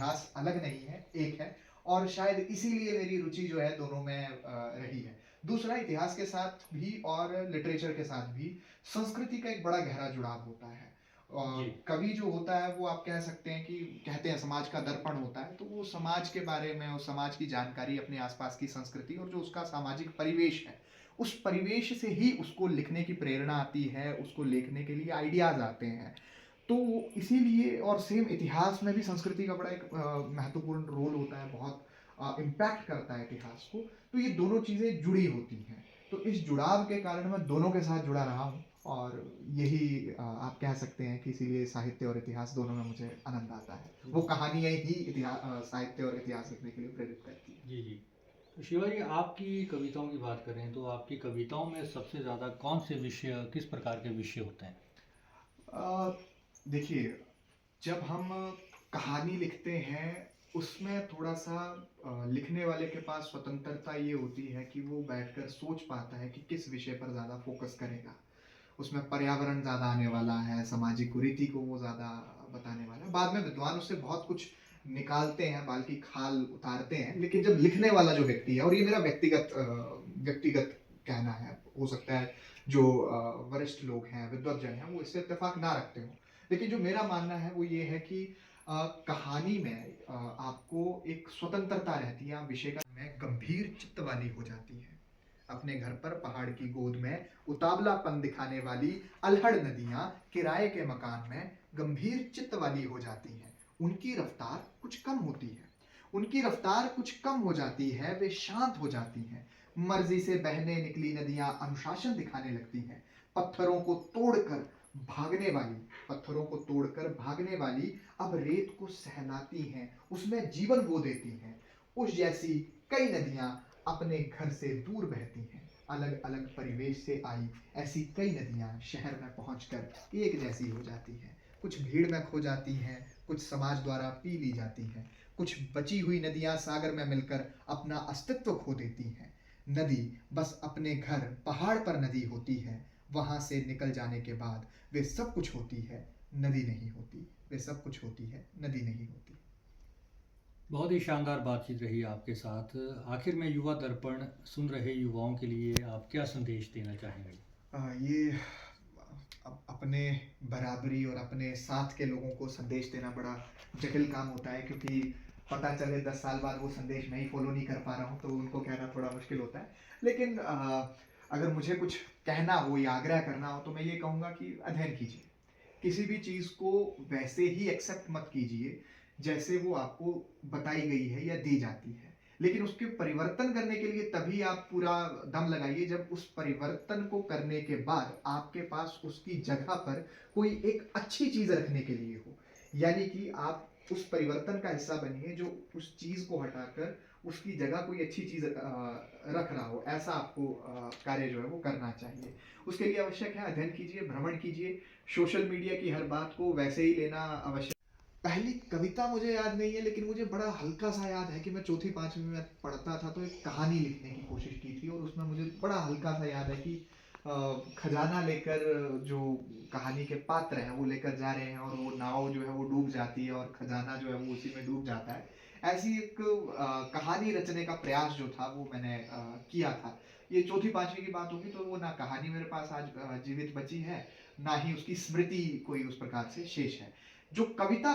इतिहास अलग नहीं है, एक है और शायद इसीलिए मेरी रुचि जो है दोनों में रही है। दूसरा इतिहास के साथ भी और लिटरेचर के साथ भी संस्कृति का एक बड़ा गहरा जुड़ाव होता है। जी। कवि जो होता है वो आप कह सकते हैं कि कहते हैं समाज का दर्पण होता है, तो वो समाज के बारे में और समाज की जानकारी, अपने आसपास की संस्कृति और जो उसका सामाजिक परिवेश है, उस परिवेश से ही उसको लिखने की प्रेरणा आती है, उसको लिखने के लिए आइडियाज़ आते हैं। तो इसीलिए और सेम इतिहास में भी संस्कृति का बड़ा एक महत्वपूर्ण रोल होता है, बहुत इम्पैक्ट करता है इतिहास को। तो ये दोनों चीज़ें जुड़ी होती हैं। तो इस जुड़ाव के कारण मैं दोनों के साथ जुड़ा रहा हूँ और यही आप कह सकते हैं कि इसीलिए साहित्य और इतिहास दोनों में मुझे आनंद आता है। वो कहानियाँ ही साहित्य और इतिहास लिखने के लिए प्रेरित करती हैं। जी, जी। तो शिवा जी, आपकी कविताओं की बात करें तो आपकी कविताओं में सबसे ज़्यादा कौन से विषय, किस प्रकार के विषय होते हैं? अ, देखिए, जब हम कहानी लिखते हैं, उसमें थोड़ा-सा लिखने वाले के पास स्वतंत्रता ये होती है कि वो बैठकर सोच पाता है कि किस विषय पर ज़्यादा फ़ोकस करेगा। उसमें पर्यावरण ज़्यादा आने वाला है, सामाजिक कुरीति को वो ज़्यादा बताने वाला है। बाद में विद्वान उससे बहुत कुछ निकालते हैं, बाल की खाल उतारते हैं, लेकिन जब लिखने वाला जो व्यक्ति है और ये मेरा व्यक्तिगत कहना है, हो सकता है जो वरिष्ठ लोग हैं, विद्वज्जन हैं, वो इससे इत्तेफ़ाक ना रखते हों। लेकिन जो मेरा मानना है वो ये है कि कहानी में आपको एक स्वतंत्रता रहती है, आप विषय का में गंभीर चित्त वाली हो जाती है। अपने घर पर पहाड़ की गोद में उतावलापन दिखाने वाली अल्हड़ नदियां किराए के मकान में गंभीर चित्त वाली हो जाती हैं। उनकी रफ्तार कुछ कम होती है, उनकी रफ्तार कुछ कम हो जाती है, वे शांत हो जाती हैं। मर्जी से बहने निकली नदियां अनुशासन दिखाने लगती हैं। पत्थरों को तोड़कर भागने वाली पत्थरों को तोड़कर भागने वाली अब रेत को सहलाती हैं, उसमें जीवन बो देती हैं। उस जैसी कई नदियां अपने घर से दूर बहती हैं, अलग अलग परिवेश से आई ऐसी कई नदियां शहर में पहुंचकर एक जैसी हो जाती हैं। कुछ भीड़ में खो जाती हैं, कुछ समाज द्वारा पी ली जाती हैं, कुछ बची हुई नदियां सागर में मिलकर अपना अस्तित्व खो देती हैं। नदी बस अपने घर पहाड़ पर नदी होती है, वहां से निकल जाने के बाद वे सब कुछ होती है, नदी नहीं होती। वे सब कुछ होती है, नदी नहीं होती। बहुत ही शानदार बातचीत रही आपके साथ। आखिर में युवा दर्पण सुन रहे युवाओं के लिए आप क्या संदेश देना चाहेंगे? ये अपने बराबरी और अपने साथ के लोगों को संदेश देना बड़ा जटिल काम होता है, क्योंकि पता चले 10 साल बाद वो संदेश मैं ही फॉलो नहीं कर पा रहा हूँ, तो उनको कहना थोड़ा मुश्किल होता है। लेकिन अगर मुझे कुछ कहना हो या आग्रह करना हो तो मैं ये कहूँगा कि अध्ययन कीजिए। किसी भी चीज़ को वैसे ही एक्सेप्ट मत कीजिए जैसे वो आपको बताई गई है या दी जाती है। लेकिन उसके परिवर्तन करने के लिए तभी आप पूरा दम लगाइए जब उस परिवर्तन को करने के बाद आपके पास उसकी जगह पर कोई एक अच्छी चीज़ रखने के लिए हो। यानी कि आप उस परिवर्तन का हिस्सा बनिए जो उस चीज़ को हटाकर उसकी जगह कोई अच्छी चीज़ रख रहा हो। ऐसा आपको कार्य जो है वो करना चाहिए। उसके लिए आवश्यक है अध्ययन कीजिए, भ्रमण कीजिए, सोशल मीडिया की हर बात को वैसे ही लेना आवश्यक। पहली कविता मुझे याद नहीं है, लेकिन मुझे बड़ा हल्का-सा याद है कि मैं चौथी 5वीं में पढ़ता था, तो एक कहानी लिखने की कोशिश की थी और उसमें मुझे बड़ा हल्का-सा याद है कि खजाना लेकर जो कहानी के पात्र हैं, वो लेकर जा रहे हैं और वो नाव जो है वो डूब जाती है और खजाना जो है वो उसी में डूब जाता है। ऐसी एक कहानी रचने का प्रयास जो था वो मैंने किया था। ये चौथी 5वीं की बात होगी, तो वो ना कहानी मेरे पास आज जीवित बची है, ना ही उसकी स्मृति कोई उस प्रकार से शेष है। जो कविता